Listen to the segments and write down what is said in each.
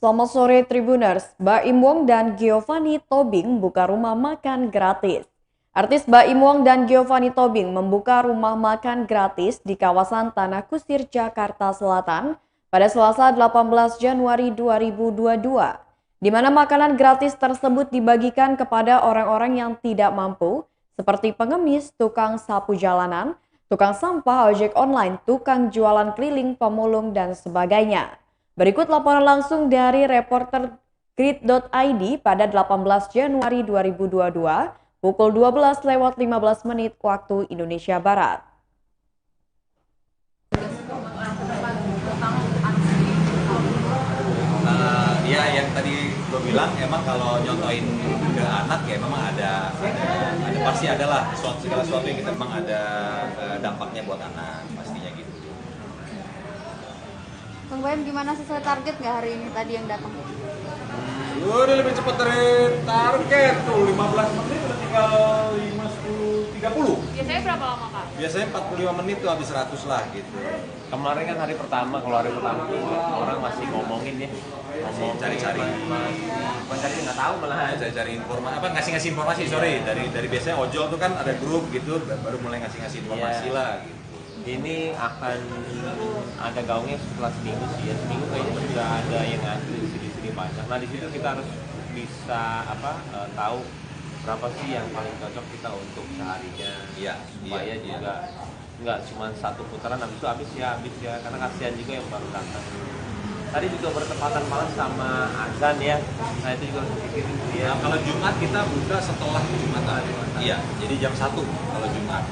Selamat sore Tribuners, Baim Wong dan Giovanni Tobing buka rumah makan gratis. Artis Baim Wong dan Giovanni Tobing membuka rumah makan gratis di kawasan Tanah Kusir, Jakarta Selatan pada Selasa 18 Januari 2022, di mana makanan gratis tersebut dibagikan kepada orang-orang yang tidak mampu, seperti pengemis, tukang sapu jalanan, tukang sampah, ojek online, tukang jualan keliling, pemulung, dan sebagainya. Berikut laporan langsung dari reporter Grid.id pada 18 Januari 2022 pukul 12:15 waktu Indonesia Barat. Ya, yang tadi gue bilang emang kalau nyontoin ke anak ya memang ada pasti adalah segala sesuatu yang kita memang ada dampaknya buat anak pastinya gitu. Bang Baim, gimana sesuai target nggak hari ini tadi yang datang? Udah lebih cepat dari target tuh, 15 menit udah tinggal 5, 10, 30. Biasanya berapa lama, Kak? Biasanya 45 menit tuh habis 100 lah gitu. Kemarin kan hari pertama, kalau hari pertama tuh orang masih ngomongin ya, Cari-cari. bukan cari nggak tahu malahan. Cari informasi ngasih informasi dari biasanya ojol tuh kan ada grup gitu baru mulai ngasih informasi Iya. lah gitu. Ini akan ada gaungnya setelah seminggu sih ya, seminggu kayaknya sudah ada yang ngantri di sini banyak. Nah di situ kita harus bisa tahu berapa sih yang paling cocok kita untuk seharinya, Iya, supaya iya. juga nggak cuma satu putaran habis itu habis ya, karena kasihan juga yang baru datang. Tadi juga bertepatan malam sama azan ya, nah itu juga harus dipikirin sih ya. Nah, kalau Jumat kita buka setelah Jumatan. Iya, jadi jam 1 kalau Jumat.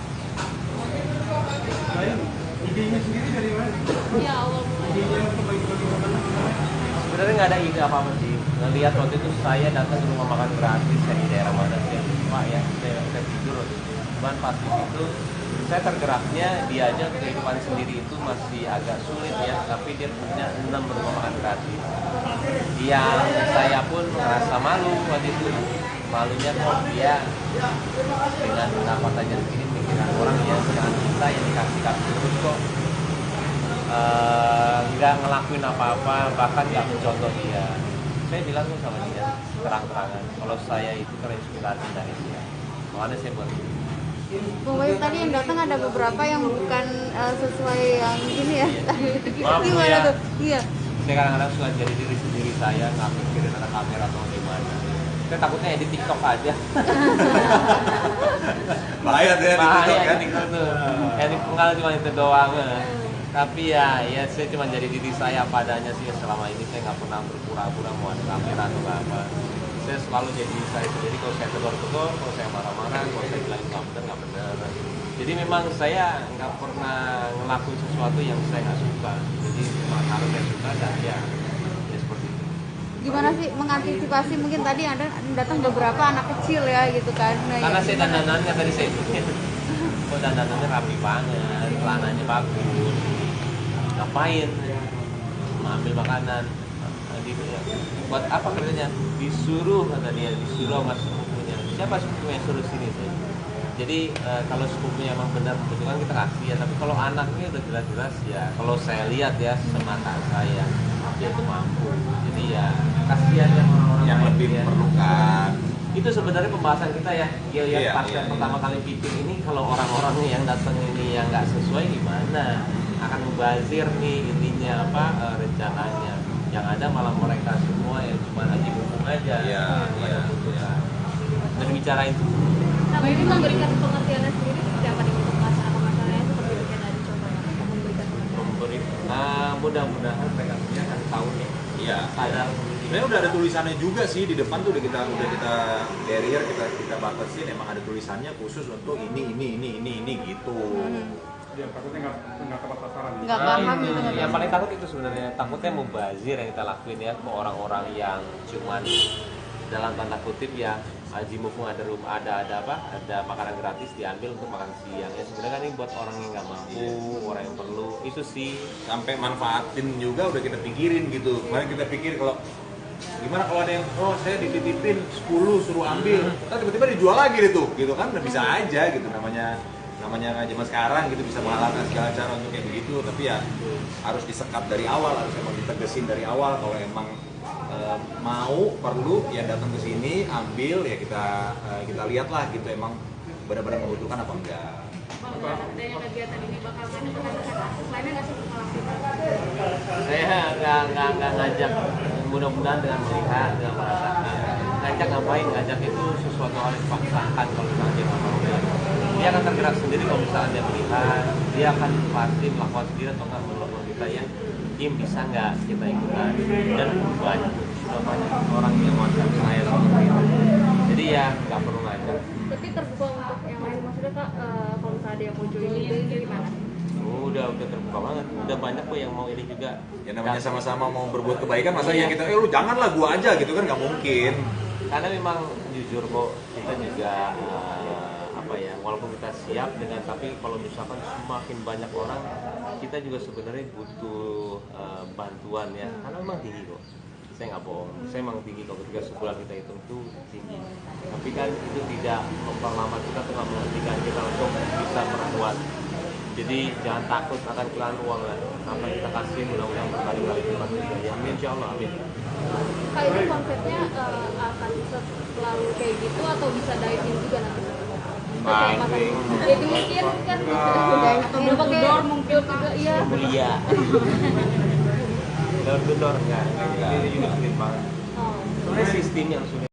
Idenya sendiri dari mana? Ya Allah mulai. Idenya untuk bagi-bagi makanan. Sebenarnya nggak ada ide apa-apa sih. Ngelihat waktu itu saya datang ke rumah makan gratis yang di daerah mana sih, lupa ya. Saya tidur waktu itu. Cuman pas di situ saya tergeraknya dia aja kehidupan sendiri itu masih agak sulit ya, tapi dia punya 6 rumah makan gratis. Yang saya pun merasa malu waktu itu. Malunya kok dia dengan pendapatannya segini pikiran orang ya, sedangkan kita yang dikasih terus kok nggak ngelakuin apa-apa, bahkan nggak mencontoh dia. Saya bilang tuh sama dia terang-terangan kalau saya itu terinspirasi dari dia, makanya saya buat ini. Bang Baim, tadi yang datang ada beberapa yang bukan sesuai yang ini ya. Maaf, Gimana ya. tuh? Iya. Saya kadang-kadang suka jadi diri sendiri saya, nggak mikirin ada kamera atau gimana. Saya takutnya edit TikTok aja. Bahaya tuh ya di Bahaya TikTok kan. TikTok tuh. Edit penggal cuma itu doang. Tapi ya saya cuma jadi diri saya padanya sih. Selama ini saya nggak pernah berpura-pura mau ada kamera atau apa. Saya selalu jadi saya sendiri. Kalau saya tegur-tegur, kalau saya marah-marah, kalau saya bilang nggak benar. Jadi memang saya nggak pernah ngelakuin sesuatu yang saya nggak suka. Jadi memang harus saya suka dan ya seperti itu. Gimana sih mengantisipasi, mungkin tadi ada datang beberapa anak kecil ya gitu kan. Nah, Karena ya, saya gimana? dandanannya tadi saya pikir, kok dandanannya rapi banget, celananya bagus, ngapain ambil makanan, buat apa kerjanya? Disuruh kata dia, disuruh sama sepupunya. Siapa sepupunya yang suruh sini saya? Jadi kalau sepupunya emang benar membutuhkan kita kasih ya, tapi kalau anaknya udah jelas-jelas ya, kalau saya lihat ya semata saya dia itu mampu, jadi ya kasihan yang orang-orang Yang lain lebih ya. memerlukan. Itu sebenarnya pembahasan kita ya, Iya, pas iya, pertama kali pikir ini kalau orang-orang yang datang ini yang nggak sesuai gimana, akan mubazir nih intinya rencananya. Yang ada malah mereka semua yang cuma aja hukum aja. Iya, Cuma iya, yang butuhkan. iya. Dan bicara itu. Nah, ini memberikan pengertiannya sendiri seperti apa nih untuk masalah-masalahnya seperti yang tadi coba memberikan pengertian. Memberi, mudah-mudahan mereka punya kan tahu nih. Iya. Sadar. Sebenarnya udah ada tulisannya juga sih di depan tuh udah kita barrier kita batasin, emang ada tulisannya khusus untuk ini gitu. Dia takutnya nggak tepat sasaran. Nggak paham gitu, nggak Yang paham. paling takut itu sebenarnya, takutnya mubazir yang kita lakuin ya ke orang-orang yang cuman dalam tanda kutip ya aji mumpung ada ada makanan gratis diambil untuk makan siang ya, sebenarnya kan ini buat orang yang nggak mampu, orang yang perlu itu sih. Sampai manfaatin juga udah kita pikirin gitu. Kemarin kita pikir kalau gimana kalau ada yang saya dititipin 10 suruh ambil, ntar tiba-tiba dijual lagi gitu kan, udah bisa aja gitu, namanya zaman sekarang gitu bisa menghalalkan segala cara untuk kayak begitu, tapi ya harus disekat dari awal, harus emang ditegesin dari awal kalau emang mau perlu ya datang ke sini ambil ya kita lihat lah gitu emang benar-benar membutuhkan apa enggak. Kalau adanya kegiatan ini bakal mengajak artis lainnya nggak sih melakukan? Saya nggak ngajak, mudah-mudahan dengan melihat, dengan merasakan. Ngajak ngapain? Ngajak itu sesuatu hal yang dipaksakan kalau misalnya dia nggak mau. Dia akan tergerak sendiri kalau misalnya dia melihat, dia akan pasti melakukan sendiri atau nggak melakukan kita ya. Tim bisa nggak kita ikutan? Dan sudah banyak orang yang WhatsApp saya seperti itu. Jadi ya nggak perlu ngajak. Tapi terbuka untuk yang lain, maksudnya Kak, kalau misalnya ada yang mau join itu gimana? Udah terbuka banget. Udah banyak kok yang mau ini juga. Ya namanya sama-sama mau berbuat kebaikan, masa ya kita lu janganlah gua aja gitu kan, nggak mungkin. Karena memang jujur kok kita juga apa ya, walaupun kita siap dengan, tapi kalau misalkan semakin banyak orang, kita juga sebenarnya butuh bantuan ya, karena memang tinggi kok. Saya nggak bohong, saya memang tinggi kok, ketika sebulan kita hitung itu tinggi. Tapi kan itu tidak memperlama kita, atau nggak menghentikan kita untuk bisa berbuat. Jadi jangan takut akan kehilangan uang lah. Apa kita kasih mudah-mudahan berkali-kali lipat juga. Ya amin, insya Allah amin. Kak, itu konsepnya akan selalu kayak gitu atau bisa diving juga nanti? Diving. Jadi mungkin kan atau pakai mungkin juga iya. Mulia. Door to door enggak. Ini juga sulit banget. Oh. Soalnya sistem yang sulit.